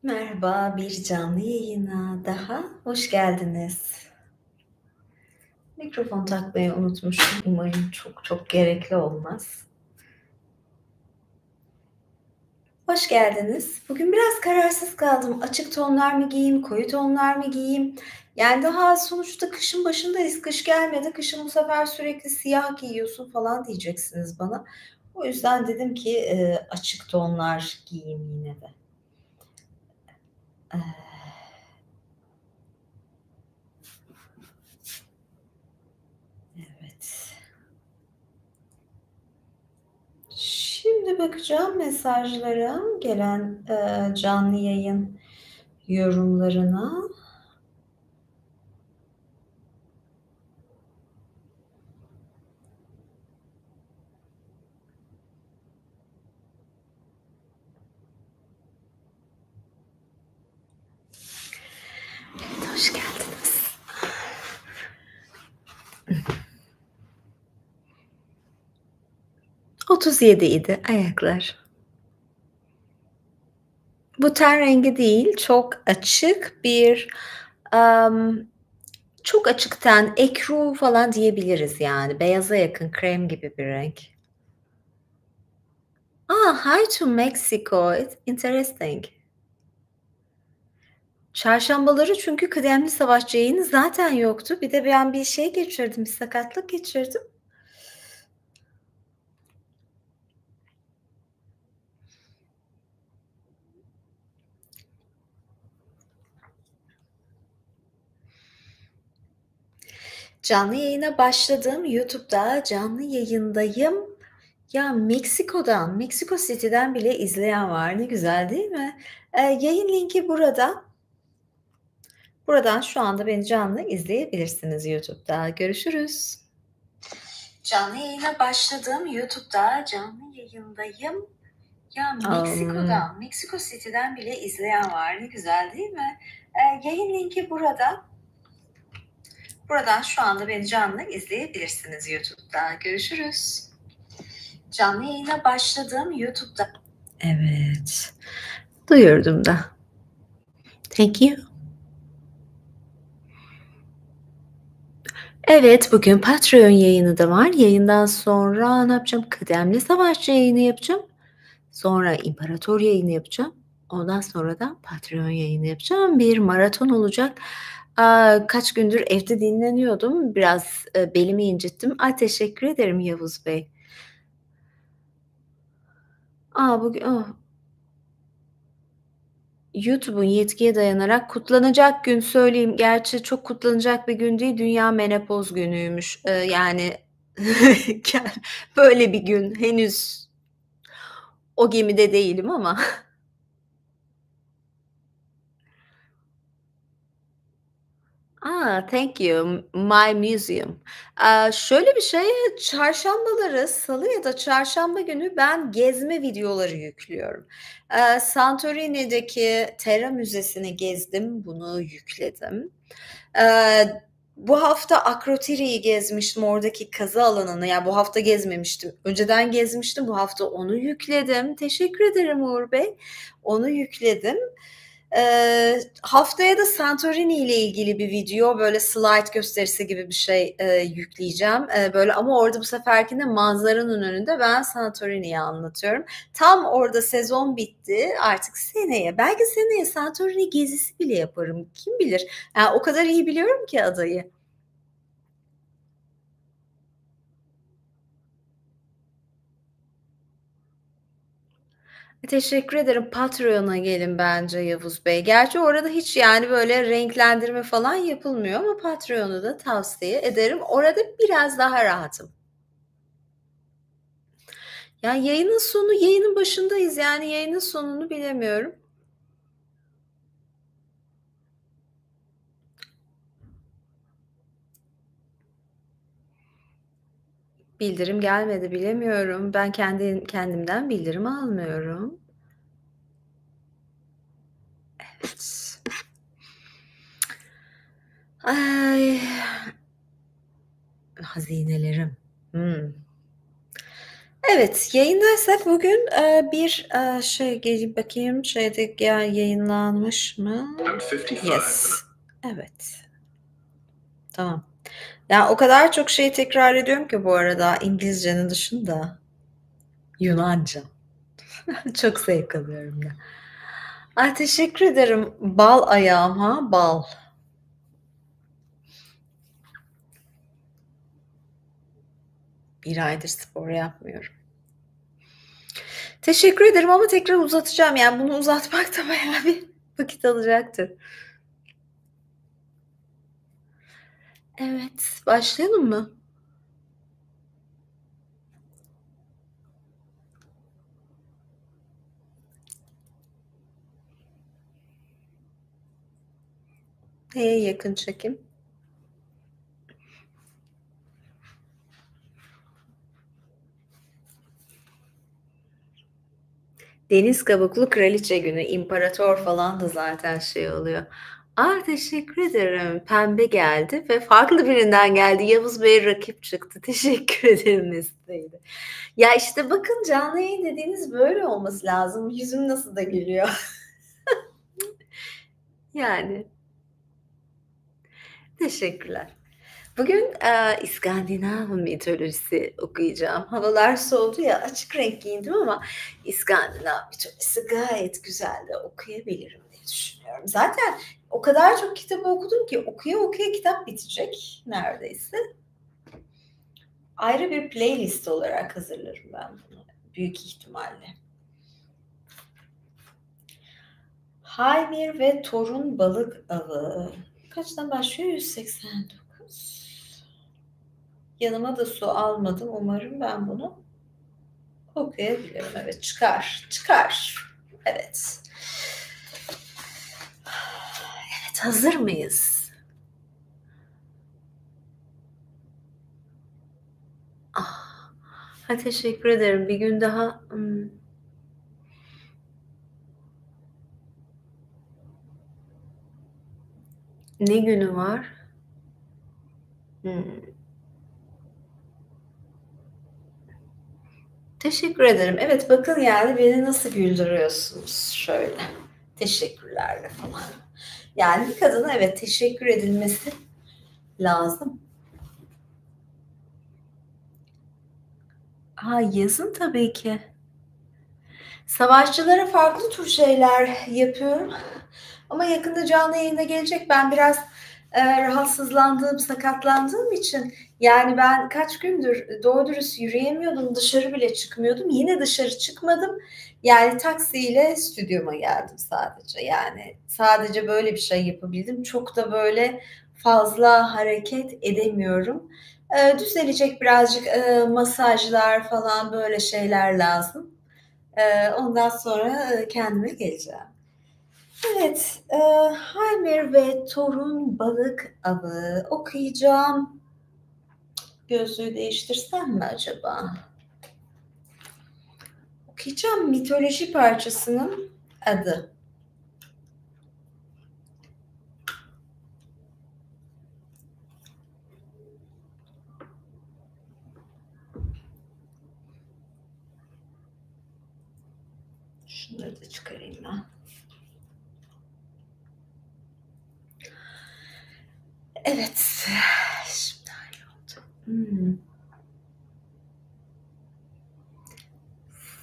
Merhaba, bir canlı yayına daha hoş geldiniz. Mikrofon takmayı unutmuşum. Umarım çok çok gerekli olmaz. Hoş geldiniz. Bugün biraz kararsız kaldım. Açık tonlar mı giyeyim, koyu tonlar mı giyeyim? Yani daha sonuçta kışın başındayız. Kış gelmedi. Kışın bu sefer sürekli siyah giyiyorsun falan diyeceksiniz bana. O yüzden dedim ki açık tonlar giyeyim yine de. Eee, evet. Şimdi bakacağım mesajlara, gelen, canlı yayın yorumlarına. Evet, hoş geldiniz. 37 idi ayaklar. Bu ten rengi değil, çok açık bir, emm, çok açık ten, ekru falan diyebiliriz yani. Beyaza yakın, krem gibi bir renk. Hi to Mexico. It's interesting. Çarşambaları çünkü kıdemli savaşçı yayını zaten yoktu. Bir de ben bir şey geçirdim, bir sakatlık geçirdim. Canlı yayına başladım. YouTube'da canlı yayındayım. Ya, Meksiko'dan, Meksiko City'den bile izleyen var. Ne güzel değil mi? Yayın linki burada. Buradan şu anda beni canlı izleyebilirsiniz YouTube'da. Görüşürüz. Canlı yayına başladım. YouTube'da canlı yayındayım. Ya, Meksiko'dan, Meksiko City'den bile izleyen var. Ne güzel değil mi? Yayın linki burada. Buradan şu anda beni canlı izleyebilirsiniz YouTube'da. Görüşürüz. Canlı yayına başladım YouTube'da. Evet. Duyurdum da. Thank you. Evet, bugün Patreon yayını da var. Yayından sonra ne yapacağım? Kıdemli Savaşçı yayını yapacağım. Sonra İmparator yayını yapacağım. Ondan sonra da Patreon yayını yapacağım. Bir maraton olacak. Kaç gündür evde dinleniyordum. Biraz, belimi incittim. Teşekkür ederim Yavuz Bey. Bugün YouTube'un yetkiye dayanarak kutlanacak gün söyleyeyim. Gerçi çok kutlanacak bir gün değil, Dünya Menopoz Günü'ymüş. Yani ger böyle bir gün. Henüz o gemide değilim ama. Thank you. My museum. Şöyle bir şey, çarşambaları, salı ya da çarşamba günü ben gezme videoları yüklüyorum. Santorini'deki Terra Müzesi'ni gezdim, bunu yükledim. Bu hafta Akrotiri'yi gezmiştim, oradaki kazı alanını. Yani bu hafta gezmemiştim. Önceden gezmiştim, bu hafta onu yükledim. Teşekkür ederim Uğur Bey. Onu yükledim. Haftaya da Santorini ile ilgili bir video, böyle slide gösterisi gibi bir şey, yükleyeceğim. Böyle ama orada bu seferkinde manzaranın önünde ben Santorini'yi anlatıyorum. Tam orada sezon bitti. Artık seneye, belki seneye Santorini gezisi bile yaparım. Kim bilir? Yani o kadar iyi biliyorum ki adayı. Teşekkür ederim. Patreon'a gelin bence Yavuz Bey. Gerçi orada hiç, yani, böyle renklendirme falan yapılmıyor ama Patreon'u da tavsiye ederim. Orada biraz daha rahatım. Ya, yayının sonu, yayının başındayız. Yani yayının sonunu bilemiyorum. Bildirim gelmedi, bilemiyorum. Ben kendimden bildirim almıyorum. Evet. Ay, hazinelerim. Hımm. Evet, yayındaysak bugün, bir, geleyim bakayım şeyde yayınlanmış mı? Yes. Evet, tamam. Ya, o kadar çok şey tekrar ediyorum ki bu arada İngilizcenin dışında Yunanca. Çok zevk alıyorum ya. Ay, teşekkür ederim. Bal ayağım ha, bal. Bir aydır spor yapmıyorum. Teşekkür ederim ama tekrar uzatacağım. Yani bunu uzatmak da bayağı bir vakit alacaktır. Evet, başlayalım mı? Neye yakın çekim? Deniz kabuklu kraliçe günü, imparator falan da zaten şey oluyor. A, teşekkür ederim. Pembe geldi ve farklı birinden geldi. Yavuz Bey rakip çıktı. Teşekkür ederim Mesut Bey de. Ya, işte bakın canlı yayın dediğiniz böyle olması lazım. Yüzüm nasıl da gülüyor. Yani. Teşekkürler. Bugün, İskandinav mitolojisi okuyacağım. Havalar soğudu ya, açık renk giyindim ama İskandinav mitolojisi gayet güzel de okuyabilirim diye düşünüyorum. Zaten o kadar çok kitabı okudum ki okuya okuya kitap bitecek neredeyse. Ayrı bir playlist olarak hazırlarım ben bunu büyük ihtimalle. Haymir ve Torun balık avı. Kaçtan başlıyor? 189. Yanıma da su almadım. Umarım ben bunu okuyabilirim. Evet, çıkar. Çıkar. Evet. Evet, hazır mıyız? Ah, ha, teşekkür ederim. Bir gün daha ne günü var? Hımm. Teşekkür ederim. Evet, bakın yani beni nasıl güldürüyorsunuz şöyle teşekkürlerle falan. Yani bir kadına evet teşekkür edilmesi lazım. Ha, yazın tabii ki. Savaşçılara farklı tür şeyler yapıyorum ama yakında canlı yayına gelecek. Ben biraz, rahatsızlandığım, sakatlandığım için, yani, ben kaç gündür doğru dürüst yürüyemiyordum, dışarı bile çıkmıyordum. Yine dışarı çıkmadım. Yani, taksiyle stüdyoma geldim sadece. Yani, sadece böyle bir şey yapabildim. Çok da böyle fazla hareket edemiyorum. Düzelecek birazcık, masajlar falan böyle şeyler lazım. Ondan sonra, kendime geleceğim. Evet, Halmer ve Torun balık avı okuyacağım. Gözlüğü değiştirsem mi acaba? Okuyacağım mitoloji parçasının adı. Şunları da çıkarayım ben. Evet, şimdi halloldu.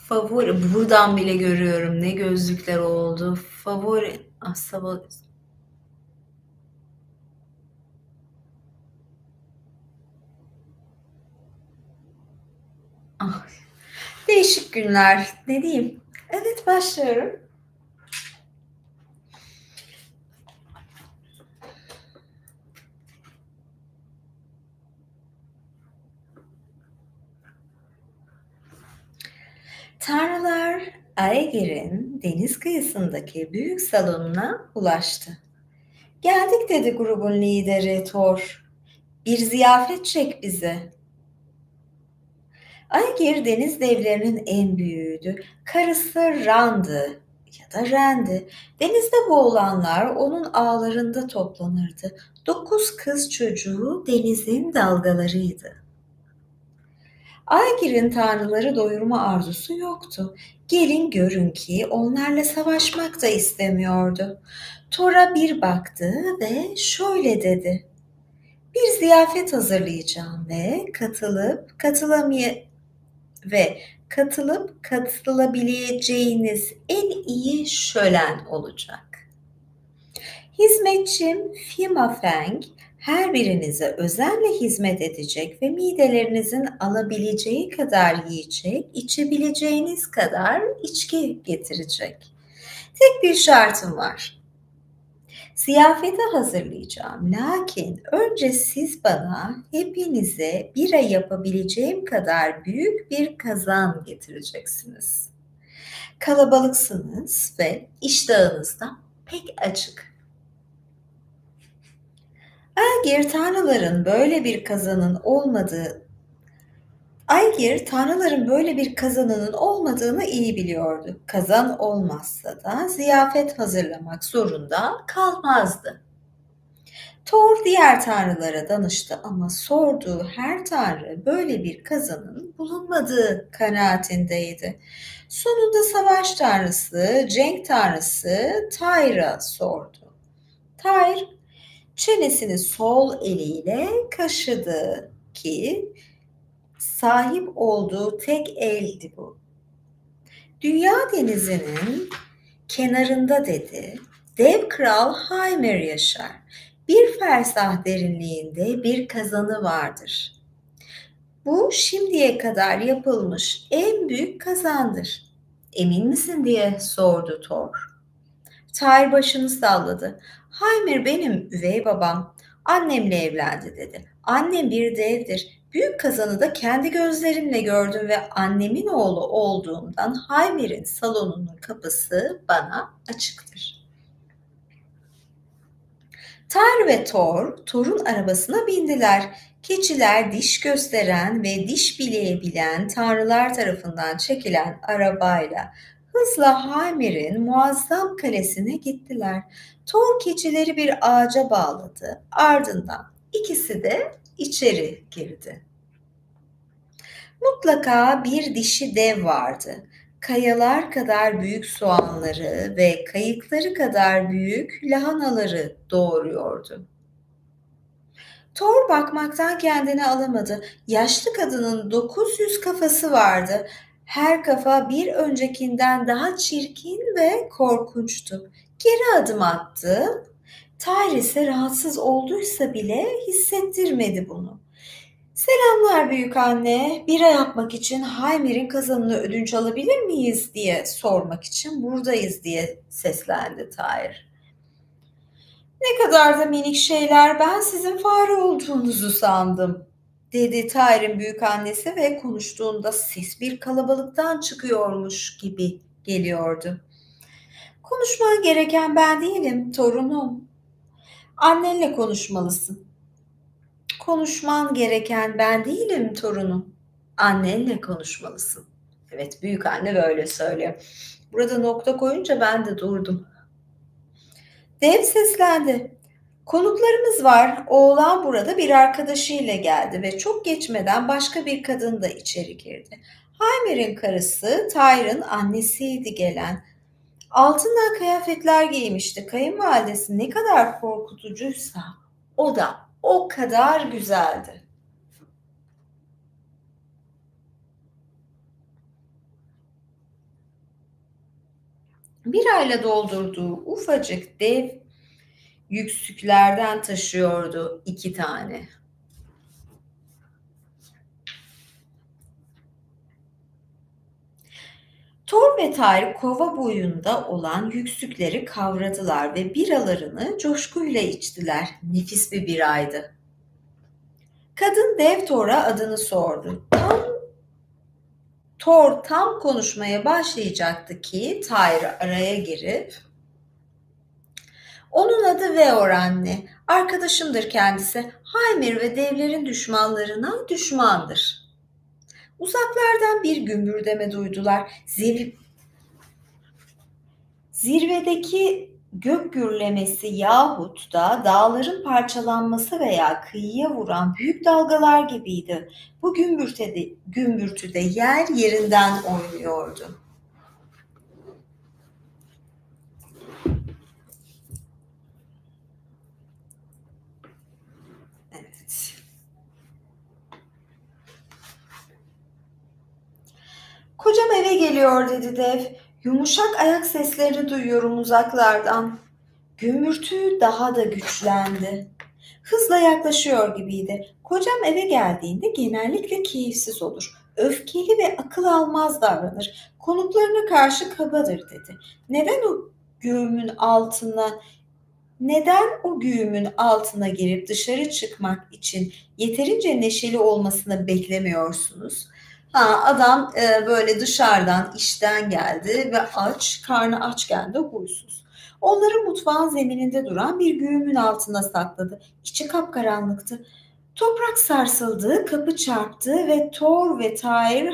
Favori, buradan bile görüyorum ne gözlükler oldu. Favori, ah, değişik günler, ne diyeyim? Evet, başlıyorum. Tanrılar Aegir'in deniz kıyısındaki büyük salonuna ulaştı. Geldik dedi grubun lideri Thor. Bir ziyafet çek bize. Aegir deniz devlerinin en büyüğüydü. Karısı Ran'dı ya da Ren'di. Denizde boğulanlar onun ağlarında toplanırdı. 9 kız çocuğu denizin dalgalarıydı. Aygir'in tanrıları doyurma arzusu yoktu. Gelin görün ki onlarla savaşmak da istemiyordu. Thor'a bir baktı ve şöyle dedi: "Bir ziyafet hazırlayacağım ve katılıp katılabileceğiniz en iyi şölen olacak. Hizmetçim Fima Feng her birinize özenle hizmet edecek ve midelerinizin alabileceği kadar yiyecek, içebileceğiniz kadar içki getirecek. Tek bir şartım var. Ziyafeti hazırlayacağım. Lakin önce siz bana hepinize bira yapabileceğim kadar büyük bir kazan getireceksiniz. Kalabalıksınız ve iştahınız da pek açık." Aygir tanrıların böyle bir kazanının olmadığını iyi biliyordu. Kazan olmazsa da ziyafet hazırlamak zorunda kalmazdı. Thor diğer tanrılara danıştı ama sorduğu her tanrı böyle bir kazanın bulunmadığı kanaatindeydi. Sonunda savaş tanrısı, cenk tanrısı Tyr'a sordu. Tyr çenesini sol eliyle kaşıdı ki sahip olduğu tek eldi bu. "Dünya denizinin kenarında," dedi, "dev kral Hymir yaşar. Bir fersah derinliğinde bir kazanı vardır. Bu şimdiye kadar yapılmış en büyük kazandır." "Emin misin?" diye sordu Thor. Tyr başını salladı. "Hymir benim üvey babam. Annemle evlendi," dedi. "Annem bir devdir. Büyük kazanı da kendi gözlerimle gördüm ve annemin oğlu olduğumdan Hymir'in salonunun kapısı bana açıktır." Tyr ve Thor'un arabasına bindiler. Keçiler diş gösteren ve diş bileyebilen tanrılar tarafından çekilen arabayla hızla Hymir'in muazzam kalesine gittiler. Thor keçileri bir ağaca bağladı. Ardından ikisi de içeri girdi. Mutlaka bir dişi dev vardı. Kayalar kadar büyük soğanları ve kayıkları kadar büyük lahanaları doğuruyordu. Thor bakmaktan kendini alamadı. Yaşlı kadının 900 kafası vardı. Her kafa bir öncekinden daha çirkin ve korkunçtu. Geri adım attı. Tyr ise rahatsız olduysa bile hissettirmedi bunu. "Selamlar büyükanne. Bira yapmak için Hymir'in kazanını ödünç alabilir miyiz?" diye sormak için buradayız diye seslendi Tyr. "Ne kadar da minik şeyler, ben sizin fare olduğunuzu sandım," dedi Tyr'in büyükannesi ve konuştuğunda ses bir kalabalıktan çıkıyormuş gibi geliyordu. "Konuşman gereken ben değilim, torunum. Annenle konuşmalısın." "Konuşman gereken ben değilim torunum. Annenle konuşmalısın." Evet, büyükanne böyle söylüyor. Burada nokta koyunca ben de durdum. Dev seslendi. "Konuklarımız var. Oğlan burada bir arkadaşıyla geldi ve çok geçmeden başka bir kadın da içeri girdi. Hymir'in karısı Tyr'ın annesiydi gelen. Altından kıyafetler giymişti. Kayınvalidesi ne kadar korkutucuysa o da o kadar güzeldi." Bir ayla doldurduğu ufacık dev yüksüklerden taşıyordu 2 tane. Thor ve Tyr kova boyunda olan yüksükleri kavradılar ve biralarını coşkuyla içtiler. Nefis bir biraydı. Kadın dev Thor'a adını sordu. Thor tam konuşmaya başlayacaktı ki Tyr araya girip "Onun adı Veor anne. Arkadaşımdır kendisi. Hymir ve devlerin düşmanlarına düşmandır." Uzaklardan bir gümbürdeme duydular. Zirvedeki gök gürlemesi yahut da dağların parçalanması veya kıyıya vuran büyük dalgalar gibiydi. Bu gümbürtüde yer yerinden oynuyordu. Evet. Kocam eve geliyor dedi dev. Yumuşak ayak seslerini duyuyorum uzaklardan. Gümbürtü daha da güçlendi. Hızla yaklaşıyor gibiydi. Kocam eve geldiğinde genellikle keyifsiz olur. Öfkeli ve akıl almaz davranır. Konuklarına karşı kabadır dedi. Güğümün altına neden o güğümün altına girip dışarı çıkmak için yeterince neşeli olmasını beklemiyorsunuz? Ha, adam böyle dışarıdan işten geldi ve karnı açken de huysuz. Onları mutfağın zemininde duran bir güğümün altına sakladı. İçi kapkaranlıktı. Toprak sarsıldı, kapı çarptı ve Thor ve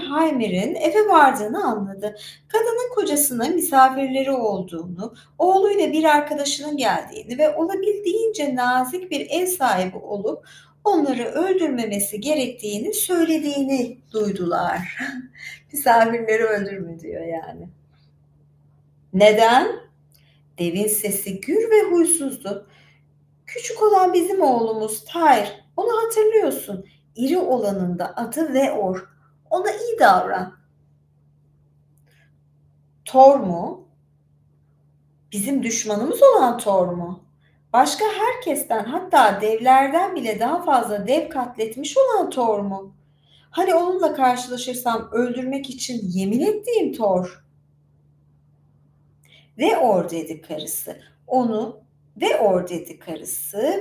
Heimer'in eve vardığını anladı. Kadının kocasına misafirleri olduğunu, oğluyla bir arkadaşının geldiğini ve olabildiğince nazik bir ev sahibi olup onları öldürmemesi gerektiğini söylediğini duydular. Misafirleri öldürme diyor yani. Neden? Devin sesi gür ve huysuzdu. Küçük olan bizim oğlumuz Tyr. Onu hatırlıyorsun. İri olanın da adı Veor. Ona iyi davran. Thor mu? Bizim düşmanımız olan Thor mu? Başka herkesten, hatta devlerden bile daha fazla dev katletmiş olan Thor mu? Hani onunla karşılaşırsam öldürmek için yemin ettiğim Thor. Veor dedi karısı.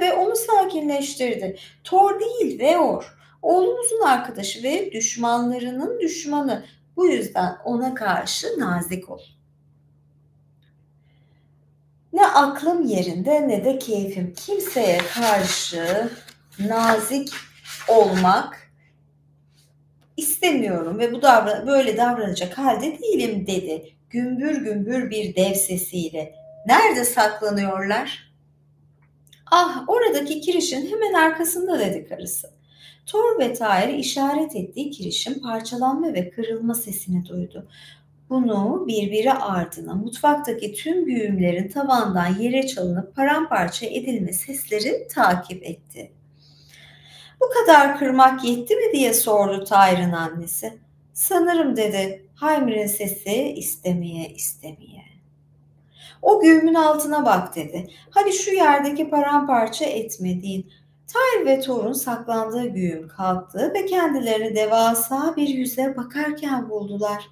Ve onu sakinleştirdi. Thor değil, Veor. Oğlunuzun arkadaşı ve düşmanlarının düşmanı. Bu yüzden ona karşı nazik ol. Ne aklım yerinde ne de keyfim. Kimseye karşı nazik olmak istemiyorum ve böyle davranacak halde değilim dedi. Gümbür gümbür bir dev sesiyle. Nerede saklanıyorlar? Ah, oradaki kirişin hemen arkasında dedi karısı. Thor ve Tyr işaret ettiği kirişin parçalanma ve kırılma sesini duydu. Bunu birbiri ardına mutfaktaki tüm güğümlerin tavandan yere çalınıp paramparça edilme sesleri takip etti. Bu kadar kırmak yetti mi diye sordu Tyr'ın annesi. Sanırım dedi Heimer'in sesi istemeye istemeye. O güğümün altına bak dedi. Hani şu yerdeki paramparça etmediğin. Tyr ve Thor'un saklandığı güğüm kalktı ve kendilerini devasa bir yüze bakarken buldular.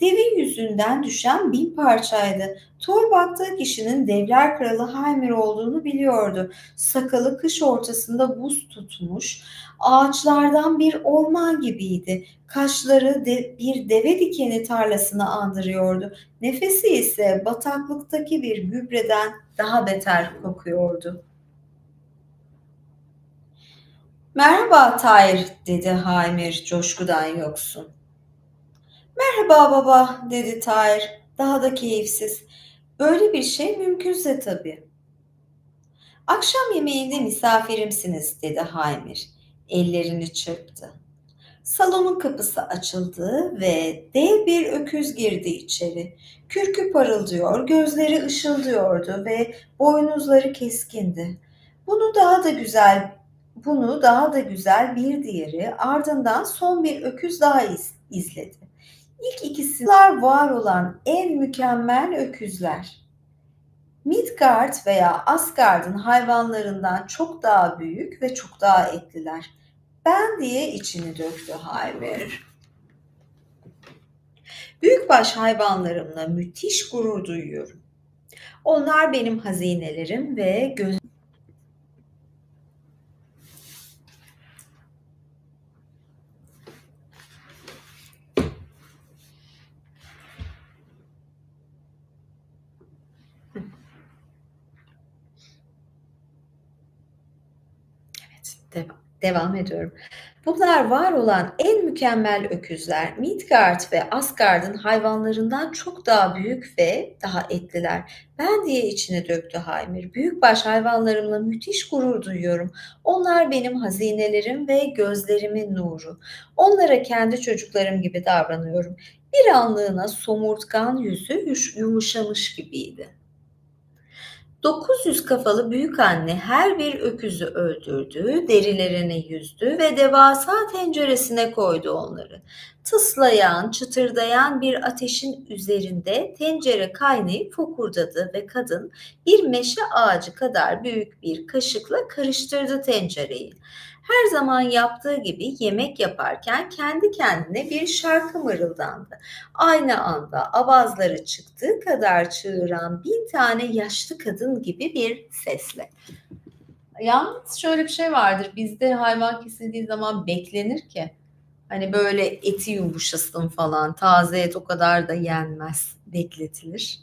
Devin yüzünden düşen 1000 parçaydı. Thor baktığı kişinin devler kralı Heimer olduğunu biliyordu. Sakalı kış ortasında buz tutmuş, ağaçlardan bir orman gibiydi. Kaşları bir deve dikeni tarlasını andırıyordu. Nefesi ise bataklıktaki bir gübreden daha beter kokuyordu. Merhaba Tyr, dedi Heimer coşkudan yoksun. Merhaba baba, dedi Tyr, daha da keyifsiz. Böyle bir şey mümkünse tabii. Akşam yemeğinde misafirimsiniz, dedi Heimer. Ellerini çırptı. Salonun kapısı açıldı ve dev bir öküz girdi içeri. Kürkü parıldıyor, gözleri ışıldıyordu ve boynuzları keskindi. Bunu daha da güzel bir diğeri, ardından son bir öküz daha izledi. İlk ikisi var olan en mükemmel öküzler. Midgard veya Asgard'ın hayvanlarından çok daha büyük ve çok daha etliler. Ben diye içini döktü Heimer. Büyükbaş hayvanlarımla müthiş gurur duyuyorum. Onlar benim hazinelerim ve Evet, Devam ediyorum. Bunlar var olan en mükemmel öküzler. Midgard ve Asgard'ın hayvanlarından çok daha büyük ve daha etliler. Ben diye içine döktü Haymir. Büyükbaş hayvanlarımla müthiş gurur duyuyorum. Onlar benim hazinelerim ve gözlerimin nuru. Onlara kendi çocuklarım gibi davranıyorum. Bir anlığına somurtkan yüzü yumuşamış gibiydi. 900 kafalı büyükanne her bir öküzü öldürdü, derilerini yüzdü ve devasa tenceresine koydu onları. Tıslayan, çıtırdayan bir ateşin üzerinde tencere kaynayıp fokurdadı ve kadın bir meşe ağacı kadar büyük bir kaşıkla karıştırdı tencereyi. Her zaman yaptığı gibi yemek yaparken kendi kendine bir şarkı mırıldandı. Aynı anda avazları çıktığı kadar çığıran 1000 tane yaşlı kadın gibi bir sesle. Yalnız şöyle bir şey vardır. Bizde hayvan kesildiği zaman beklenir ki hani böyle eti yumuşasın falan. Taze et o kadar da yenmez. Bekletilir.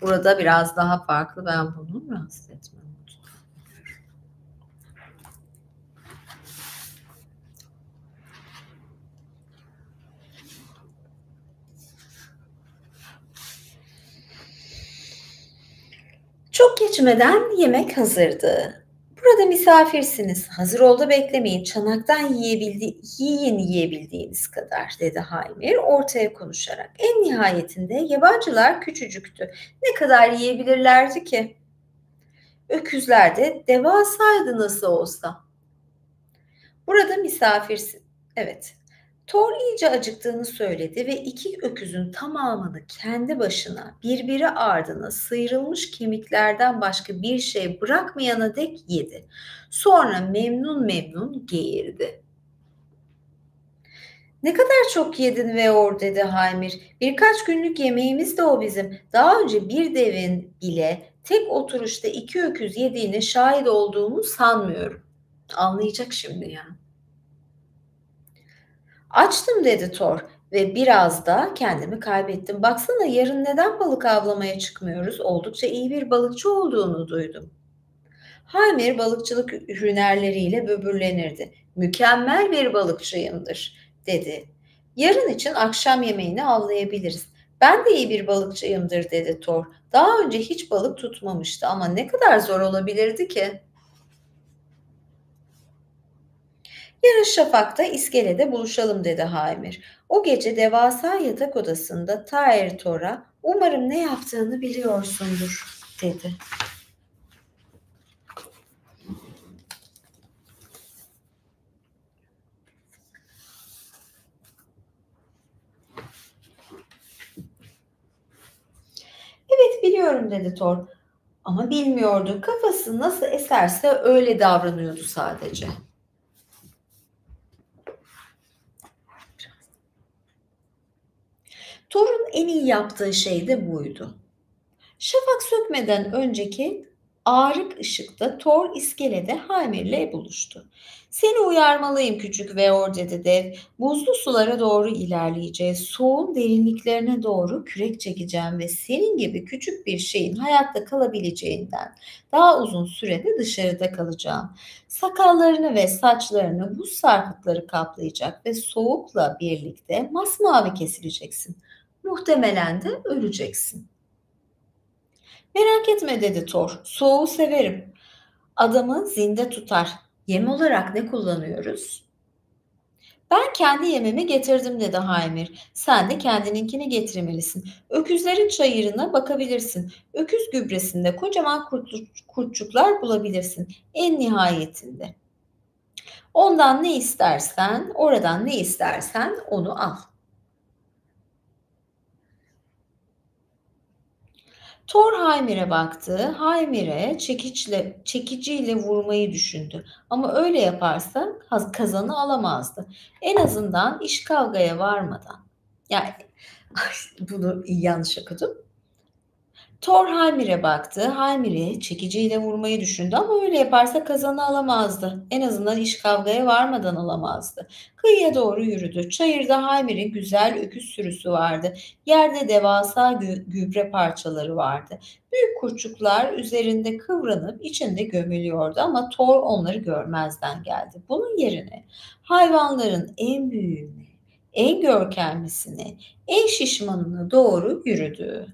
Burada biraz daha farklı. Ben bunu rahatsız etmem. Çok geçmeden yemek hazırdı. Burada misafirsiniz. Hazır ol da beklemeyin. Çanaktan yiyin yiyebildiğiniz kadar dedi Haymir ortaya konuşarak. En nihayetinde yabancılar küçücüktü. Ne kadar yiyebilirlerdi ki? Öküzler de devasaydı nasıl olsa. Burada misafirsin. Evet. Thor iyice acıktığını söyledi ve iki öküzün tamamını kendi başına birbiri ardına sıyrılmış kemiklerden başka bir şey bırakmayana dek yedi. Sonra memnun memnun geğirdi. Ne kadar çok yedin Veor dedi Haymir. Birkaç günlük yemeğimiz de o bizim. Daha önce bir devin bile tek oturuşta iki öküz yediğine şahit olduğumu sanmıyorum. Anlayacak şimdi ya. Açtım dedi Thor ve biraz da kendimi kaybettim. Baksana yarın neden balık avlamaya çıkmıyoruz? Oldukça iyi bir balıkçı olduğunu duydum. Haymir balıkçılık hünerleriyle böbürlenirdi. Mükemmel bir balıkçıyımdır dedi. Yarın için akşam yemeğini avlayabiliriz. Ben de iyi bir balıkçıyımdır dedi Thor. Daha önce hiç balık tutmamıştı ama ne kadar zor olabilirdi ki? Yarın şafakta iskelede buluşalım dedi Haymir. O gece devasa yatak odasında Tair Thor'a umarım ne yaptığını biliyorsundur dedi. Evet biliyorum dedi Thor ama bilmiyordu kafası nasıl eserse öyle davranıyordu sadece. Thor'un en iyi yaptığı şey de buydu. Şafak sökmeden önceki ağrık ışıkta Thor iskelede Hymir'le buluştu. Seni uyarmalıyım küçük Veor dedi dev. Buzlu sulara doğru ilerleyeceğiz. Soğuğun derinliklerine doğru kürek çekeceğim ve senin gibi küçük bir şeyin hayatta kalabileceğinden daha uzun sürede dışarıda kalacağım. Sakallarını ve saçlarını buz sarkıtları kaplayacak ve soğukla birlikte masmavi kesileceksin. Muhtemelen de öleceksin. Merak etme dedi Thor. Soğuğu severim. Adamı zinde tutar. Yem olarak ne kullanıyoruz? Ben kendi yemimi getirdim dedi Haymir. Sen de kendininkini getirmelisin. Öküzlerin çayırına bakabilirsin. Öküz gübresinde kocaman kurtçuklar bulabilirsin. En nihayetinde. Ondan ne istersen, oradan ne istersen onu al. Thor Hymir'e baktı. Hymir'e çekiciyle vurmayı düşündü. Ama öyle yaparsa kazanı alamazdı. En azından iş kavgaya varmadan. Yani bunu yanlış okudum. Thor Heimir'e baktı. Heimir'i çekiciyle vurmayı düşündü ama öyle yaparsa kazanı alamazdı. En azından iş kavgaya varmadan alamazdı. Kıyıya doğru yürüdü. Çayırda Heimir'in güzel öküz sürüsü vardı. Yerde devasa gübre parçaları vardı. Büyük kurçuklar üzerinde kıvranıp içinde gömülüyordu ama Thor onları görmezden geldi. Bunun yerine hayvanların en büyüğüne, en görkemlisine, en şişmanına doğru yürüdü.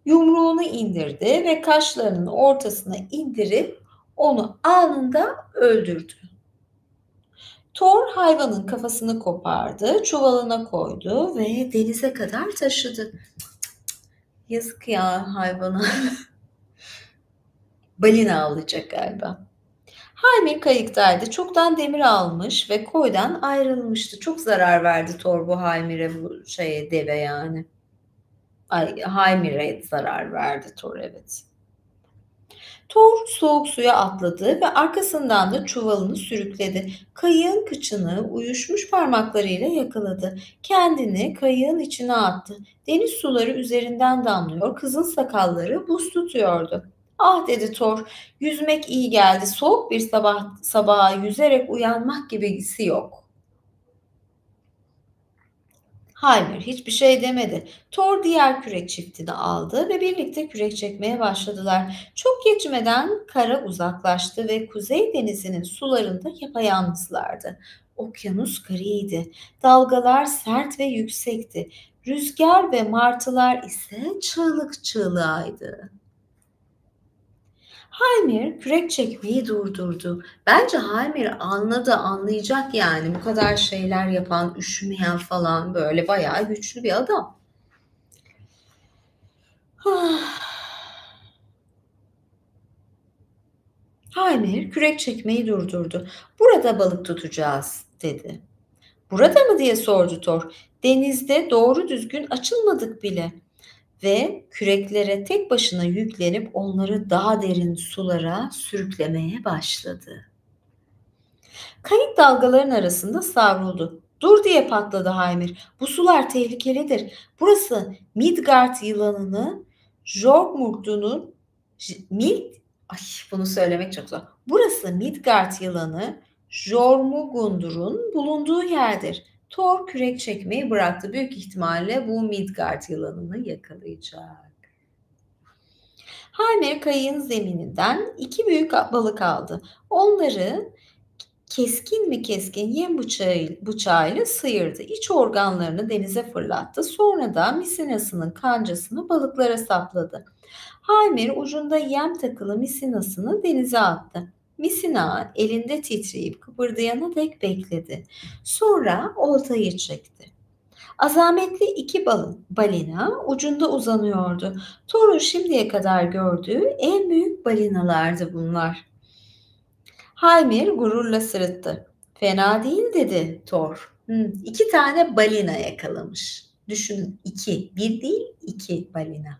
Yumruğunu indirdi ve kaşlarının ortasına indirip onu anında öldürdü. Thor hayvanın kafasını kopardı, çuvalına koydu ve denize kadar taşıdı. Yazık ya hayvana. Balina avlayacak galiba. Haymir kayıktaydı. Çoktan demir almış ve koydan ayrılmıştı. Çok zarar verdi Thor bu Haymir'e, bu deve yani. Haymir'e zarar verdi Thor, evet. Thor soğuk suya atladı ve arkasından da çuvalını sürükledi. Kayığın kıçını uyuşmuş parmaklarıyla yakaladı. Kendini kayığın içine attı. Deniz suları üzerinden damlıyor, kızın sakalları buz tutuyordu. Ah dedi Thor, yüzmek iyi geldi. Soğuk bir sabaha yüzerek uyanmak gibisi yok. Hayır, hiçbir şey demedi. Thor diğer kürek çiftini aldı ve birlikte kürek çekmeye başladılar. Çok geçmeden kara uzaklaştı ve Kuzey Denizi'nin sularında yapayalnızlardı. Okyanus griydi. Dalgalar sert ve yüksekti. Rüzgar ve martılar ise çığlık çığlığıydı. Haymir kürek çekmeyi durdurdu. Bence Haymir anladı, anlayacak yani. Bu kadar şeyler yapan, üşümeyen falan böyle bayağı güçlü bir adam. Haymir kürek çekmeyi durdurdu. Burada balık tutacağız dedi. Burada mı diye sordu Thor. Denizde doğru düzgün açılmadık bile. Ve küreklere tek başına yüklenip onları daha derin sulara sürüklemeye başladı. Kayık dalgaların arasında savruldu. Dur diye patladı Haymir. Bu sular tehlikelidir. Burası Midgard yılanını, Jormungandr'un Mid Ay, bunu söylemek çok zor. Burası Midgard yılanı, Jormungandr'un bulunduğu yerdir. Thor kürek çekmeyi bıraktı. Büyük ihtimalle bu Midgard yılanını yakalayacak. Haymir kayığın zemininden iki büyük balık aldı. Onları keskin mi keskin yem bıçağıyla sıyırdı. İç organlarını denize fırlattı. Sonra da misinasının kancasını balıklara sapladı. Haymir ucunda yem takılı misinasını denize attı. Misina elinde titreyip kıpırdayana dek bekledi. Sonra oltayı çekti. Azametli iki balina ucunda uzanıyordu. Thor'un şimdiye kadar gördüğü en büyük balinalardı bunlar. Haymir gururla sırıttı. Fena değil dedi Thor. İki tane balina yakalamış. Düşünün, iki. Bir değil, iki balina.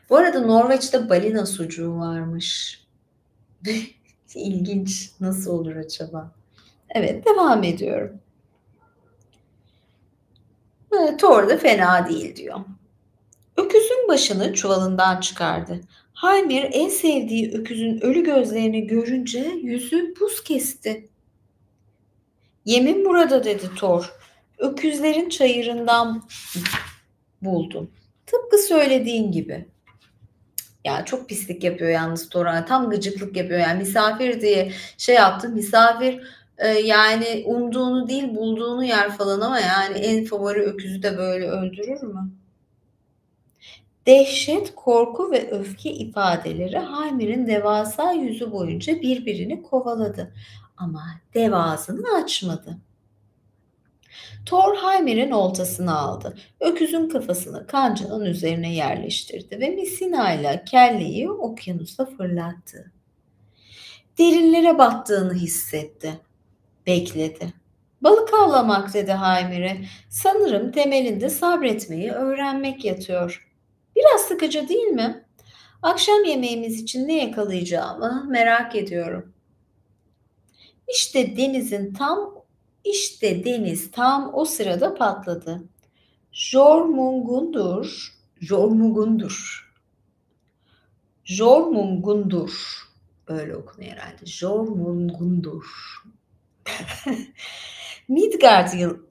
Bu arada Norveç'te balina sucuğu varmış. İlginç. Nasıl olur acaba? Evet, devam ediyorum. Thor da fena değil diyor. Öküzün başını çuvalından çıkardı. Haymir en sevdiği öküzün ölü gözlerini görünce yüzü buz kesti. Yemin burada dedi Thor. Öküzlerin çayırından buldum. Tıpkı söylediğin gibi. Ya çok pislik yapıyor yalnız Thor. Tam gıcıklık yapıyor. Yani misafir diye şey yaptı. Misafir yani umduğunu değil bulduğunu yer falan ama yani en favori öküzü de böyle öldürür mü? Dehşet, korku ve öfke ifadeleri Haymir'in devasa yüzü boyunca birbirini kovaladı. Ama dev ağzını açmadı. Thor Heimir'in oltasını aldı. Öküzün kafasını kancanın üzerine yerleştirdi ve misinayla kelleyi okyanusa fırlattı. Derinlere battığını hissetti. Bekledi. Balık avlamak dedi Heimir'e. Sanırım temelinde sabretmeyi öğrenmek yatıyor. Biraz sıkıcı değil mi? Akşam yemeğimiz için ne yakalayacağımı merak ediyorum. İşte deniz tam o sırada patladı. Jormungundur Jormungundur. Jormungundur. Öyle okunuyor herhalde. Jormungundur.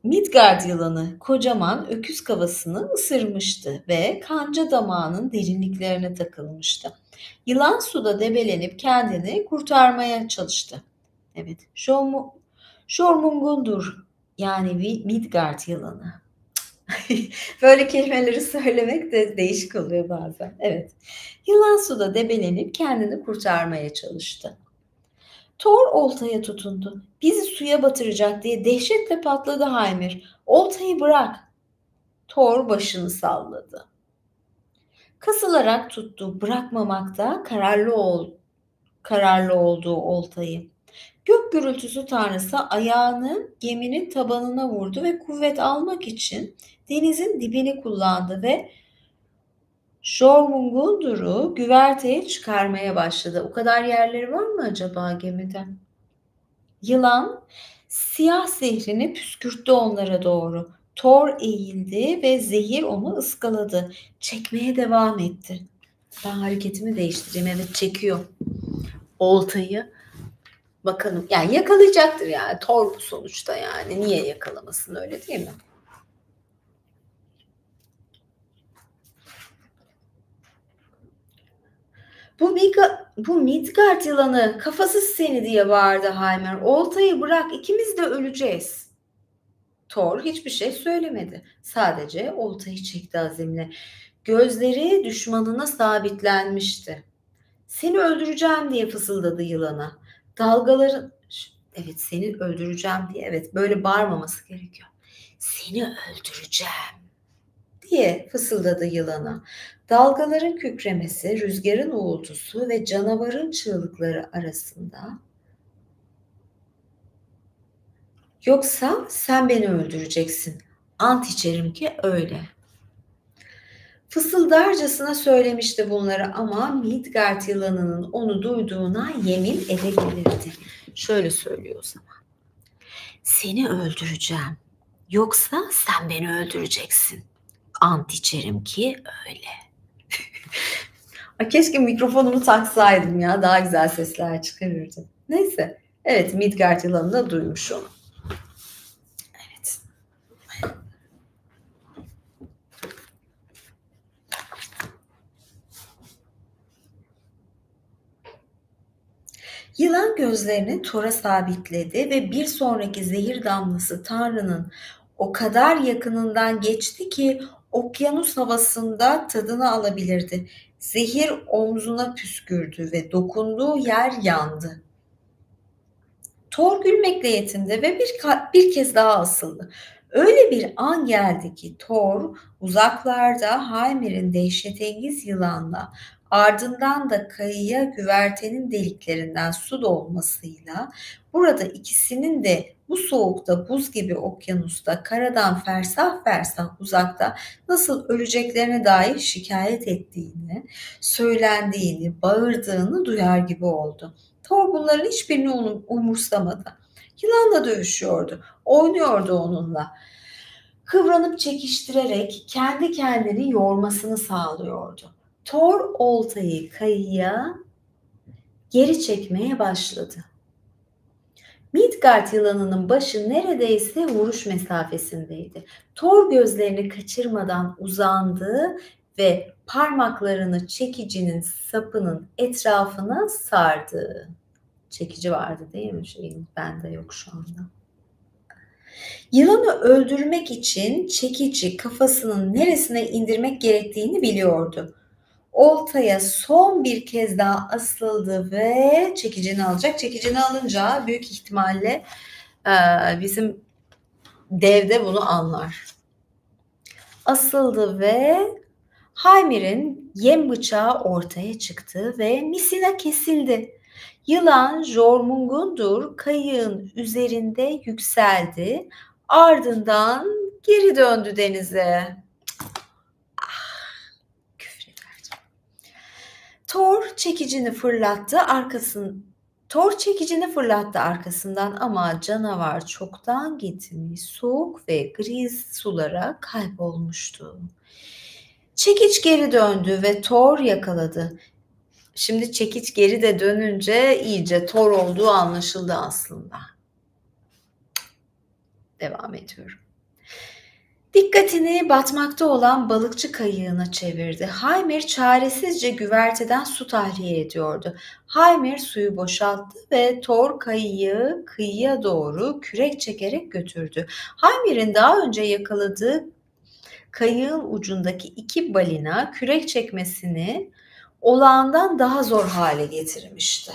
Midgard yılanı kocaman öküz kafasını ısırmıştı ve kanca damağının derinliklerine takılmıştı. Yılan suda debelenip kendini kurtarmaya çalıştı. Evet, Jormungundur yani Midgard yılanı. Böyle kelimeleri söylemek de değişik oluyor bazen. Evet. Yılan suda debelenip kendini kurtarmaya çalıştı. Thor oltaya tutundu. Bizi suya batıracak diye dehşetle patladı Haymir. Oltayı bırak. Thor başını salladı. Kasılarak tuttu. Bırakmamakta kararlı olduğu oltayı. Gök gürültüsü tanrısı ayağını geminin tabanına vurdu ve kuvvet almak için denizin dibini kullandı ve Jormungandr'u güverteye çıkarmaya başladı. O kadar yerleri var mı acaba gemide? Yılan siyah zehrini püskürttü onlara doğru. Thor eğildi ve zehir onu ıskaladı. Çekmeye devam etti. Ben hareketimi değiştireyim. Evet, çekiyor oltayı. Bakalım. Yani yakalayacaktır yani. Thor bu sonuçta yani. Niye yakalamasın, öyle değil mi? Bu Midgard yılanı, kafasız seni diye bağırdı Heimer. Oltayı bırak, ikimiz de öleceğiz. Thor hiçbir şey söylemedi. Sadece oltayı çekti azimle. Gözleri düşmanına sabitlenmişti. Seni öldüreceğim diye fısıldadı yılana. Dalgaların... Evet, seni öldüreceğim diye. Evet, böyle bağırmaması gerekiyor. Seni öldüreceğim diye fısıldadı yılana. Dalgaların kükremesi, rüzgarın uğultusu ve canavarın çığlıkları arasında, yoksa sen beni öldüreceksin. Ant içerim ki öyle. Fısıldarcasına söylemişti bunları ama Midgard yılanının onu duyduğuna yemin edebilirdi. Şöyle söylüyor o zaman. Seni öldüreceğim. Yoksa sen beni öldüreceksin. Ant içerim ki öyle. Keşke mikrofonumu taksaydım ya. Daha güzel sesler çıkarırdı. Neyse. Evet, Midgard yılanı da duymuş onu. Evet. Yılan gözlerini Thor'a sabitledi ve bir sonraki zehir damlası Tanrı'nın o kadar yakınından geçti ki okyanus havasında tadını alabilirdi. Zehir omzuna püskürdü ve dokunduğu yer yandı. Thor gülmekle yetindi ve bir kez daha asıldı. Öyle bir an geldi ki Thor uzaklarda Heimer'in dehşetengiz yılanla, ardından da kayıya güvertenin deliklerinden su dolmasıyla, burada ikisinin de bu soğukta, buz gibi okyanusta, karadan fersah fersah uzakta nasıl öleceklerine dair şikayet ettiğini, söylendiğini, bağırdığını duyar gibi oldu. Thor bunların hiçbirini umursamadı. Yılanla dövüşüyordu, oynuyordu onunla. Kıvranıp çekiştirerek kendi kendini yormasını sağlıyordu. Thor oltayı kayıya geri çekmeye başladı. Midgard yılanının başı neredeyse vuruş mesafesindeydi. Thor gözlerini kaçırmadan uzandı ve parmaklarını çekicinin sapının etrafına sardı. Çekici vardı değil mi? Bende yok şu anda. Yılanı öldürmek için çekici kafasının neresine indirmek gerektiğini biliyordu. Oltaya son bir kez daha asıldı ve çekicini alacak. Çekicini alınca büyük ihtimalle bizim dev de bunu anlar. Asıldı ve Heimer'in yem bıçağı ortaya çıktı ve misina kesildi. Yılan Jormungandr kayığın üzerinde yükseldi. Ardından geri döndü denize. Küfrederdim. Thor çekicini fırlattı arkasından ama canavar çoktan gitmiş, soğuk ve gri sulara kaybolmuştu. Çekiç geri döndü ve Thor yakaladı. Şimdi çekiç geri de dönünce iyice Thor olduğu anlaşıldı aslında. Devam ediyorum. Dikkatini batmakta olan balıkçı kayığına çevirdi. Haymir çaresizce güverteden su tahliye ediyordu. Haymir suyu boşalttı ve Thor kayığı kıyıya doğru kürek çekerek götürdü. Haymir'in daha önce yakaladığı kayığın ucundaki 2 balina kürek çekmesini olağandan daha zor hale getirmişti.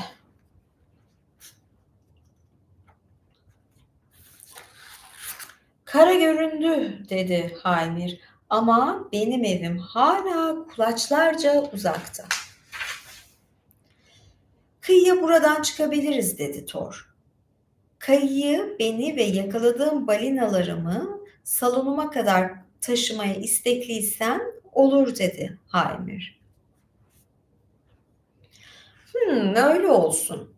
Kara göründü dedi Haymir ama benim evim hala kulaçlarca uzakta. Kıyıya buradan çıkabiliriz dedi Thor. Kayığı beni ve yakaladığım balinalarımı salonuma kadar taşımaya istekliysen olur dedi Haymir. Öyle olsun.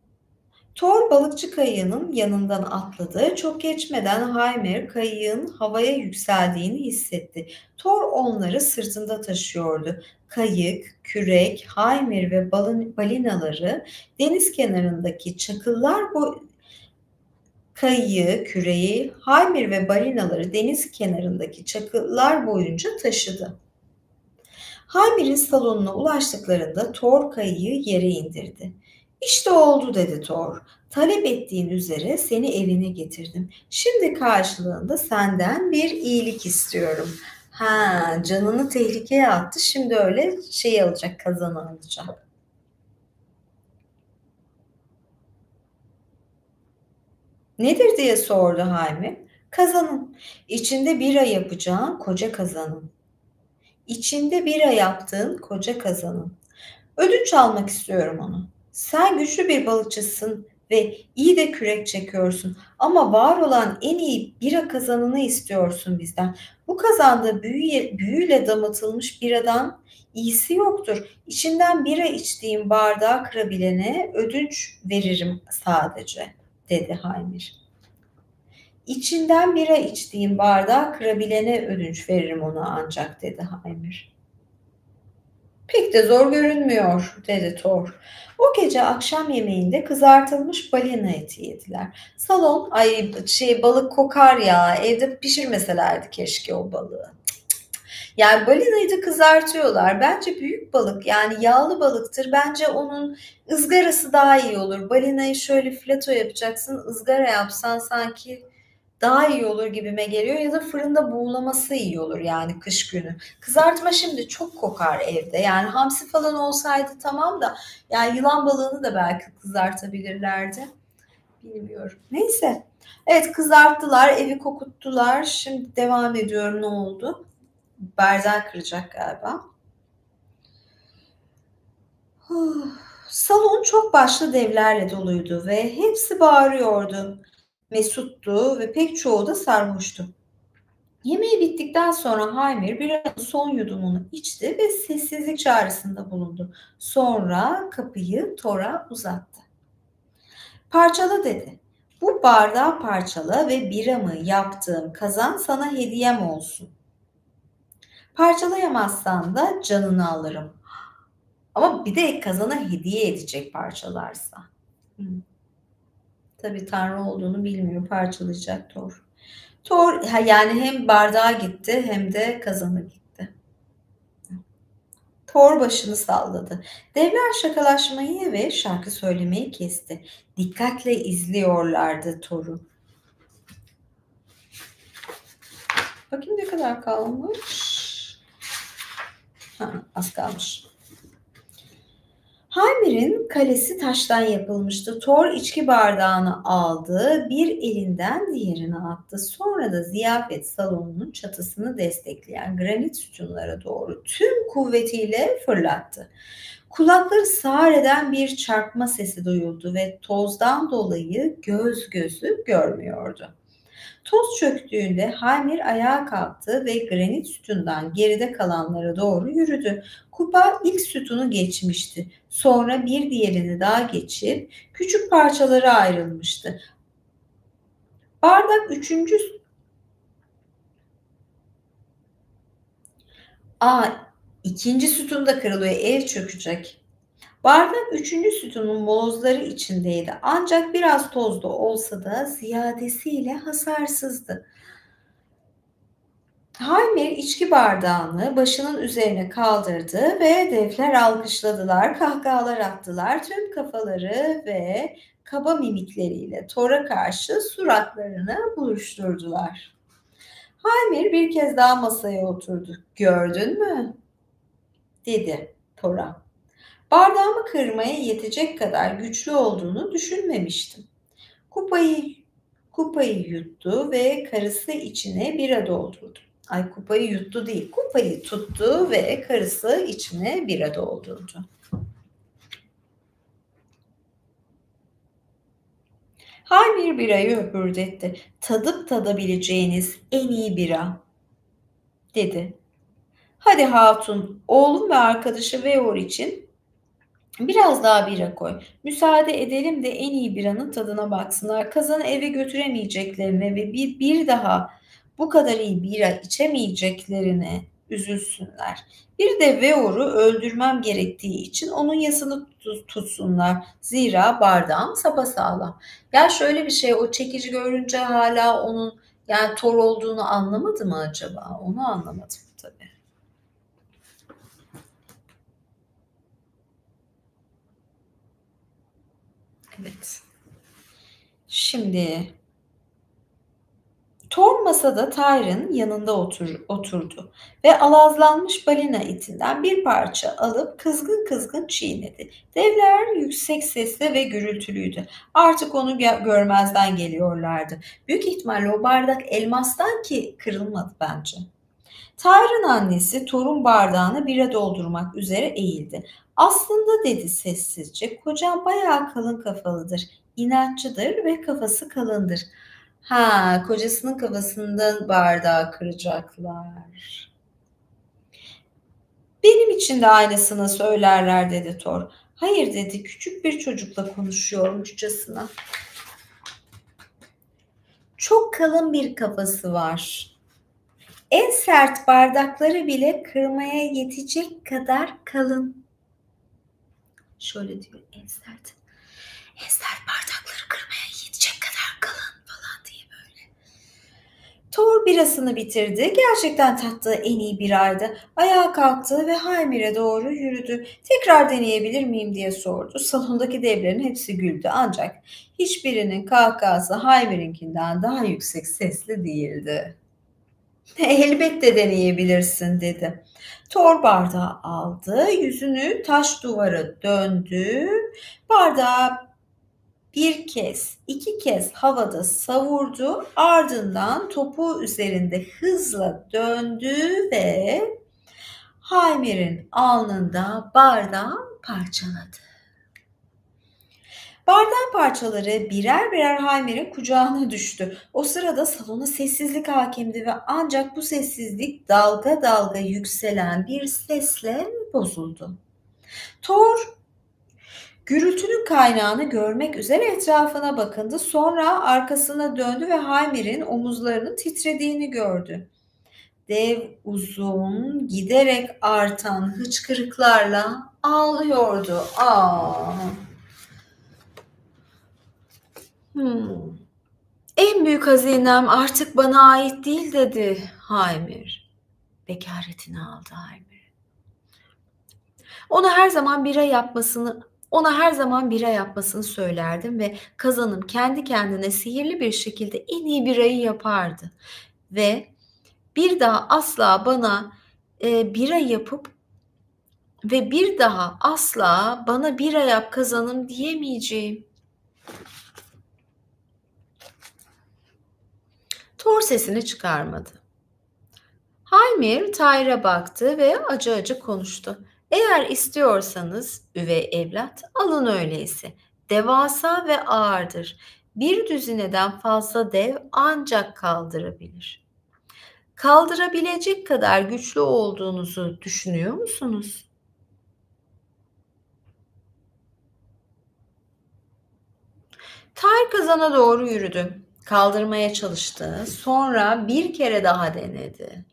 Thor balıkçı kayığının yanından atladı. Çok geçmeden Haymir kayığın havaya yükseldiğini hissetti. Thor onları sırtında taşıyordu. Kayık, kürek, Haymir ve balinaları deniz kenarındaki kayığı, küreği, Haymir ve balinaları deniz kenarındaki çakıllar boyunca taşıdı. Haymir'in salonuna ulaştıklarında Thor kayığı yere indirdi. İşte oldu dedi Thor. Talep ettiğin üzere seni evine getirdim. Şimdi karşılığında senden bir iyilik istiyorum. Canını tehlikeye attı. Şimdi öyle alacak, kazanı alacak. Nedir diye sordu Haymir. Kazanım. İçinde bira yapacağın koca kazanım. İçinde bira yaptığın koca kazanım. Ödünç almak istiyorum onu. Sen güçlü bir balıkçısın ve iyi de kürek çekiyorsun ama var olan en iyi bira kazanını istiyorsun bizden. Bu kazanda büyüyle damıtılmış biradan iyisi yoktur. İçinden bira içtiğim bardağı kırabilene ödünç veririm sadece, dedi Haymir. İçinden bira içtiğim bardağı kırabilene ödünç veririm ona ancak, dedi Haymir. Pek de zor görünmüyor, dedi Thor. O gece akşam yemeğinde kızartılmış balina eti yediler. Salon, balık kokar ya, evde pişirmeselerdi keşke o balığı. Yani balinayı da kızartıyorlar. Bence büyük balık, yani yağlı balıktır. Bence onun ızgarası daha iyi olur. Balinayı şöyle fileto yapacaksın, ızgara yapsan sanki daha iyi olur gibime geliyor, ya da fırında buğulaması iyi olur yani kış günü. Kızartma şimdi çok kokar evde. Yani hamsi falan olsaydı tamam da, yani yılan balığını da belki kızartabilirlerdi. Bilmiyorum. Neyse. Evet, kızarttılar, evi kokuttular. Şimdi devam ediyorum, ne oldu? Berzel kıracak galiba. Salon çok başlı devlerle doluydu ve hepsi bağırıyordu. Mesuttu ve pek çoğu da sarhoştu. Yemeği bittikten sonra Haymir biranın son yudumunu içti ve sessizlik çağrısında bulundu. Sonra kapıyı Thor'a uzattı. Parçala dedi. Bu bardağı parçala ve biramı yaptığım kazan sana hediyem olsun. Parçalayamazsan da canını alırım. Ama bir de kazana hediye edecek parçalarsa. Tabii Tanrı olduğunu bilmiyor, parçalayacak Thor. Thor yani hem bardağa gitti hem de kazana gitti. Thor başını salladı. Devler şakalaşmayı ve şarkı söylemeyi kesti. Dikkatle izliyorlardı Thor'u. Bakayım ne kadar kalmış. Az kalmış. Haymir'in kalesi taştan yapılmıştı. Thor içki bardağını aldı, bir elinden diğerine attı. Sonra da ziyafet salonunun çatısını destekleyen granit sütunlara doğru tüm kuvvetiyle fırlattı. Kulakları sağır eden bir çarpma sesi duyuldu ve tozdan dolayı gözü görmüyordu. Toz çöktüğünde Haymir ayağa kalktı ve granit sütundan geride kalanlara doğru yürüdü. Kupa ilk sütunu geçmişti. Sonra bir diğerini daha geçip küçük parçalara ayrılmıştı. Bardak üçüncü... İkinci sütun da kırılıyor, ev çökecek. Bardak üçüncü sütunun molozları içindeydi. Ancak biraz tozlu olsa da ziyadesiyle hasarsızdı. Heimer içki bardağını başının üzerine kaldırdı ve devler alkışladılar, kahkahalar attılar. Tüm kafaları ve kaba mimikleriyle Thor'a karşı suratlarını buluşturdular. Heimer bir kez daha masaya oturdu. "Gördün mü?" dedi Thor'a. "Bardağımı kırmaya yetecek kadar güçlü olduğunu düşünmemiştim." Kupayı kupayı yuttu ve karısı içine bira doldurdu. Ay, kupayı yuttu değil, kupayı tuttu ve karısı içine bira doldurdu. Her birayı öpürdetti. "Tadıp tadabileceğiniz en iyi bira," dedi. "Hadi hatun, oğlum ve arkadaşı Veor için biraz daha bira koy. Müsaade edelim de en iyi biranın tadına baksınlar. Kazanı eve götüremeyeceklerine ve bir daha bu kadar iyi bira içemeyeceklerine üzülsünler. Bir de Veor'u öldürmem gerektiği için onun yasını tutsunlar. Zira bardağım sapasağlam." Ya şöyle bir şey, o çekici görünce hala onun yani Thor olduğunu anlamadı mı acaba? Onu anlamadım tabii. Evet. Şimdi Thor masada Tyr'ın yanında oturdu ve alazlanmış balina etinden bir parça alıp kızgın kızgın çiğnedi. Devler yüksek sesli ve gürültülüydü. Artık onu görmezden geliyorlardı. Büyük ihtimalle o bardak elmastan ki kırılmadı bence. Tyr'ın annesi Thor'un bardağına bira doldurmak üzere eğildi. "Aslında," dedi sessizce, "kocam bayağı kalın kafalıdır, inatçıdır ve kafası kalındır." Ha, kocasının kafasından bardağı kıracaklar. "Benim için de aynısını söylerler," dedi Thor. "Hayır," dedi, "küçük bir çocukla konuşuyormuşçasına. Çok kalın bir kafası var. En sert bardakları bile kırmaya yetecek kadar kalın." Şöyle diyor, en sert bardakları kırmaya yetecek kadar kalın falan diye böyle. Thor birasını bitirdi. Gerçekten tattığı en iyi biraydı. Ayağa kalktı ve Heimer'e doğru yürüdü. "Tekrar deneyebilir miyim?" diye sordu. Salondaki devlerin hepsi güldü, ancak hiçbirinin kahkahası Heimer'inkinden daha yüksek sesli değildi. "Elbette deneyebilirsin," dedi. Thor bardağı aldı, yüzünü taş duvara döndü, bardağı bir kez, iki kez havada savurdu, ardından topuğu üzerinde hızla döndü ve Heimer'in alnında bardağı parçaladı. Bardağın parçaları birer birer Heimer'in kucağına düştü. O sırada salona sessizlik hakimdi ve ancak bu sessizlik dalga dalga yükselen bir sesle bozuldu. Thor gürültünün kaynağını görmek üzere etrafına bakındı. Sonra arkasına döndü ve Heimer'in omuzlarının titrediğini gördü. Dev uzun, giderek artan hıçkırıklarla ağlıyordu. Aa. "En büyük hazinem artık bana ait değil," dedi Heimer. Bekaretini aldı Heimer. Ona her zaman bira yapmasını söylerdim ve kazanım kendi kendine sihirli bir şekilde en iyi birayı yapardı. Ve bir daha asla bana bira yapıp ve bir daha asla bana bira yap kazanım diyemeyeceğim. Thor sesini çıkarmadı. Heimer Tyr'a baktı ve acı acı konuştu. "Eğer istiyorsanız üvey evlat, alın öyleyse. Devasa ve ağırdır. Bir düzineden fazla dev ancak kaldırabilir. Kaldırabilecek kadar güçlü olduğunuzu düşünüyor musunuz?" Tyr kazana doğru yürüdü. Kaldırmaya çalıştı. Sonra bir kere daha denedi.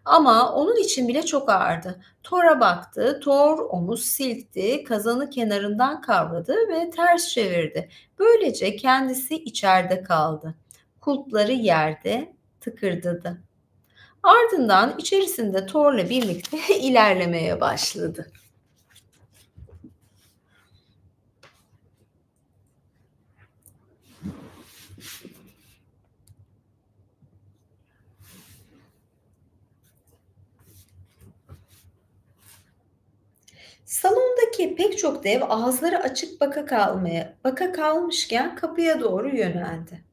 Ama onun için bile çok ağırdı. Thor'a baktı, Thor omuz silkti, kazanı kenarından kavradı ve ters çevirdi. Böylece kendisi içeride kaldı. Kulpları yerde tıkırdadı. Ardından içerisinde Thor'la birlikte ilerlemeye başladı. Salondaki pek çok dev ağızları açık baka kalmışken kapıya doğru yöneldi.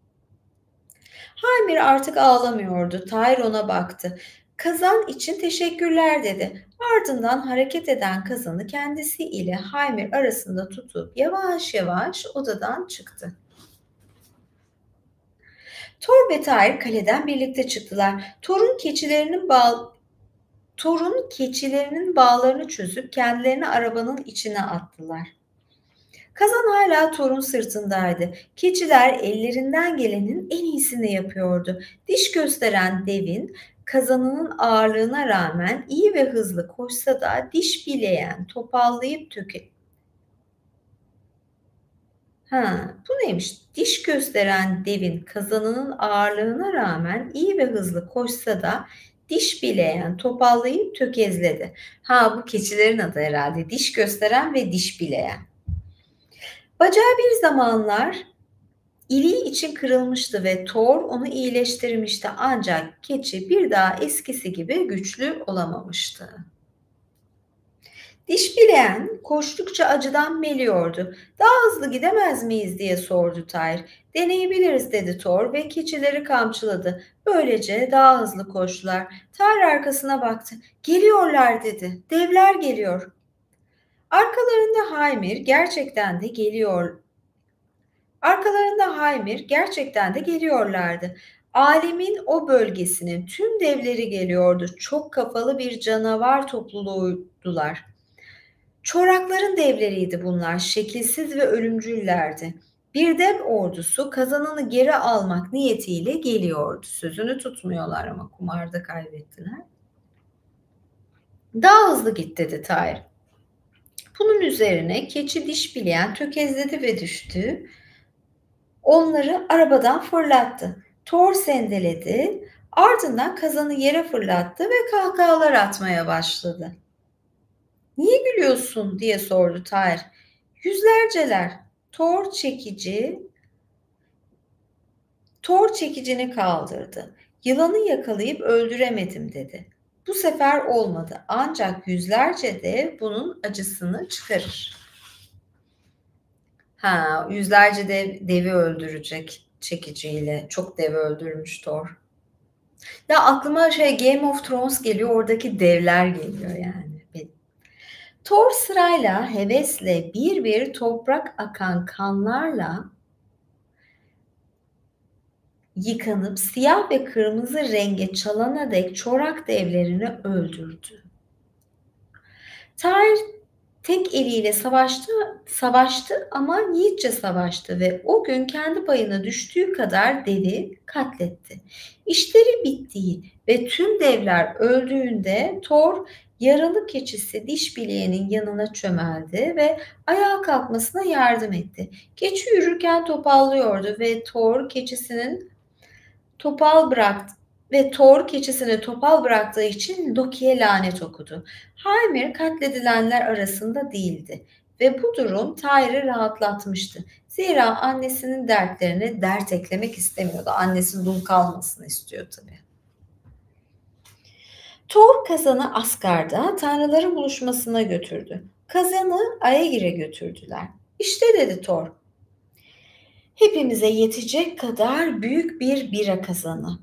Hymir artık ağlamıyordu. Tyr ona baktı. Kazan için teşekkürler dedi. Ardından hareket eden kazanı kendisi ile Hymir arasında tutup yavaş yavaş odadan çıktı. Thor ve Tyr kaleden birlikte çıktılar. Thor'un keçilerinin bağlarını çözüp kendilerini arabanın içine attılar. Kazan hala Thor'un sırtındaydı. Keçiler ellerinden gelenin en iyisini yapıyordu. Diş gösteren devin kazanının ağırlığına rağmen iyi ve hızlı koşsa da diş bileyen topallayıp bu neymiş? Diş gösteren devin kazanının ağırlığına rağmen iyi ve hızlı koşsa da diş bileyen topallayıp tökezledi. Bu keçilerin adı herhalde. Diş gösteren ve diş bileyen. Bacağı bir zamanlar iliği için kırılmıştı ve Thor onu iyileştirmişti ancak keçi bir daha eskisi gibi güçlü olamamıştı. Diş bileyen koştukça acıdan meliyordu. Daha hızlı gidemez miyiz diye sordu Tyr. Deneyebiliriz dedi Thor ve keçileri kamçıladı. Böylece daha hızlı koştular. Tyr arkasına baktı. Geliyorlar dedi. Devler geliyor. Arkalarında Hymir gerçekten de geliyorlardı. Alemin o bölgesinin tüm devleri geliyordu. Çok kafalı bir canavar topluluğuydular. Çorakların devleriydi bunlar. Şekilsiz ve ölümcüllerdi. Bir dev ordusu kazananı geri almak niyetiyle geliyordu. Sözünü tutmuyorlar ama kumarda kaybettiler. Daha hızlı git dedi Tyr. Bunun üzerine keçi diş bileyen tökezledi ve düştü. Onları arabadan fırlattı. Thor sendeledi. Ardından kazanı yere fırlattı ve kahkahalar atmaya başladı. "Niye gülüyorsun?" diye sordu Tyr. "Yüzlerceler." Thor çekicini kaldırdı. "Yılanı yakalayıp öldüremedim." dedi. "Bu sefer olmadı. Ancak yüzlerce dev bunun acısını çıkarır." Yüzlerce devi öldürecek çekiciyle. Çok dev öldürmüş Thor. Ya aklıma Game of Thrones geliyor. Oradaki devler geliyor yani. Thor sırayla hevesle bir bir toprak akan kanlarla yıkanıp siyah ve kırmızı renge çalana dek çorak devlerini öldürdü. Tyr tek eliyle savaştı ama yiğitçe savaştı ve o gün kendi payına düştüğü kadar devi katletti. İşleri bittiği ve tüm devler öldüğünde Thor yaralı keçisi diş bileğinin yanına çömeldi ve ayağa kalkmasına yardım etti. Keçi yürürken topallıyordu ve Thor keçisini topal bıraktığı için Loki'ye lanet okudu. Hymir katledilenler arasında değildi ve bu durum Tyr'ı rahatlatmıştı. Zira annesinin dertlerine dert eklemek istemiyordu. Annesi dul kalmasını istiyor tabii. Thor kazanı Asgard'a tanrıların buluşmasına götürdü. Kazanı Aegir'e götürdüler. "İşte" dedi Thor, "hepimize yetecek kadar büyük bir bira kazanı."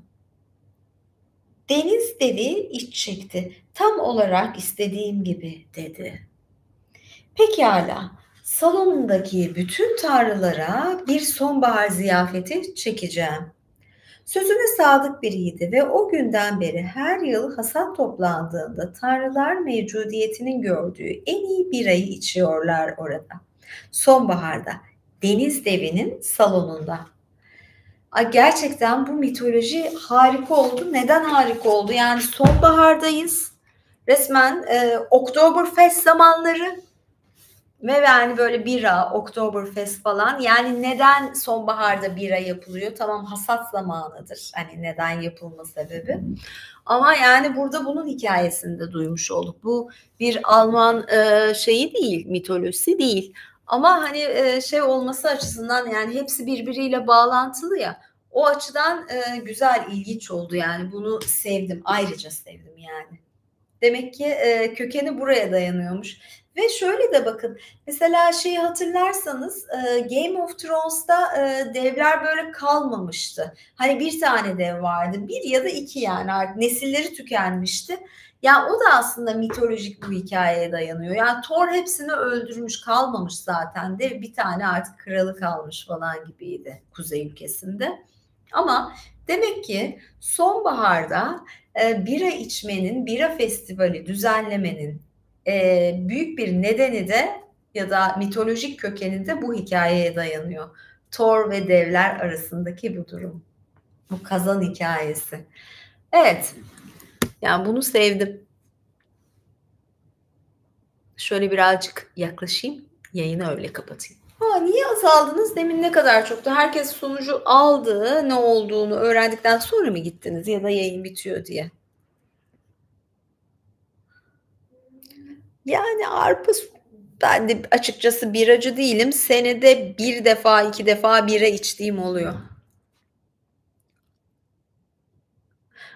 Deniz devi iç çekti. "Tam olarak istediğim gibi" dedi. "Pekâlâ, salonundaki bütün tanrılara bir sonbahar ziyafeti çekeceğim." Sözüne sadık biriydi ve o günden beri her yıl hasat toplandığında tanrılar mevcudiyetinin gördüğü en iyi birayı içiyorlar orada. Sonbaharda, deniz devinin salonunda. Ay, gerçekten bu mitoloji harika oldu. Neden harika oldu? Yani sonbahardayız. Resmen, Oktoberfest zamanları ve yani böyle bira, Oktoberfest falan. Yani neden sonbaharda bira yapılıyor? Tamam, hasat zamanıdır. Hani neden yapılma sebebi. Ama yani burada bunun hikâyesini de duymuş olduk. Bu bir Alman, şeyi değil, mitolojisi değil. Ama hani, şey olması açısından yani hepsi birbiriyle bağlantılı ya, o açıdan, güzel, ilginç oldu yani. Bunu sevdim, ayrıca sevdim yani. Demek ki, kökeni buraya dayanıyormuş ve şöyle de bakın, mesela şeyi hatırlarsanız, Game of Thrones'ta, devler böyle kalmamıştı. Hani bir tane dev vardı. Bir ya da 2 yani artık nesilleri tükenmişti. Ya, o da aslında mitolojik bu hikâyeye dayanıyor. Yani Thor hepsini öldürmüş, kalmamış zaten. Dev bir tane artık kralı kalmış falan gibiydi kuzey ülkesinde. Ama demek ki sonbaharda bira içmenin, bira festivali düzenlemenin, büyük bir nedeni de ya da mitolojik kökeni de bu hikâyeye dayanıyor. Thor ve devler arasındaki bu durum. Bu kazan hikâyesi. Evet, yani bunu sevdim. Şöyle birazcık yaklaşayım, yayını öyle kapatayım. A, niye azaldınız? Demin ne kadar çoktu. Herkes sonucu aldı, ne olduğunu öğrendikten sonra mı gittiniz ya da yayın bitiyor diye? Yani arpa ben de açıkçası biracı değilim. Senede 1 defa, 2 defa bira içtiğim oluyor.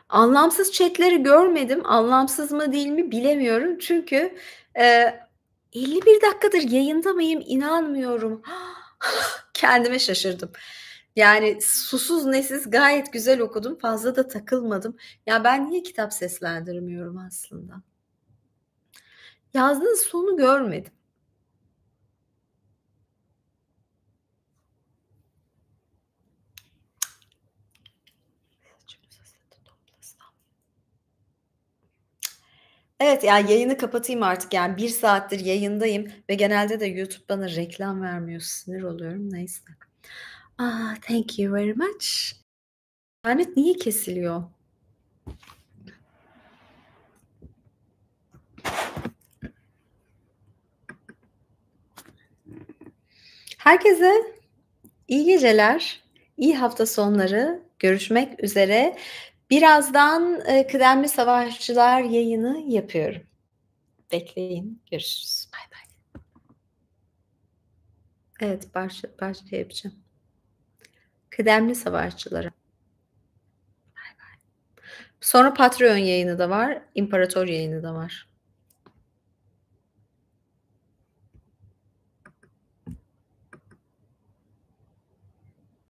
Anlamsız chat'leri görmedim. Anlamsız mı değil mi bilemiyorum. Çünkü, eee, 51 dakikadır yayında mıyım inanmıyorum. Kendime şaşırdım. Yani susuz nesiz gayet güzel okudum. Fazla da takılmadım. Ya, ben niye kitap seslendirmiyorum aslında? Yazdığınız sonu görmedim. Evet, ya, yayını kapatayım artık, yani, 1 saattir yayındayım ve genelde de YouTube bana reklam vermiyor. Sinir oluyorum, neyse. Thank you very much. İnternet niye kesiliyor? Herkese iyi geceler, iyi hafta sonları. Görüşmek üzere. Birazdan, kıdemli savaşçılar yayını yapıyorum. Bekleyin, görüşürüz. Bay bay. Evet, başta yapacağım. Kıdemli savaşçılara. Sonra Patreon yayını da var, İmparator yayını da var.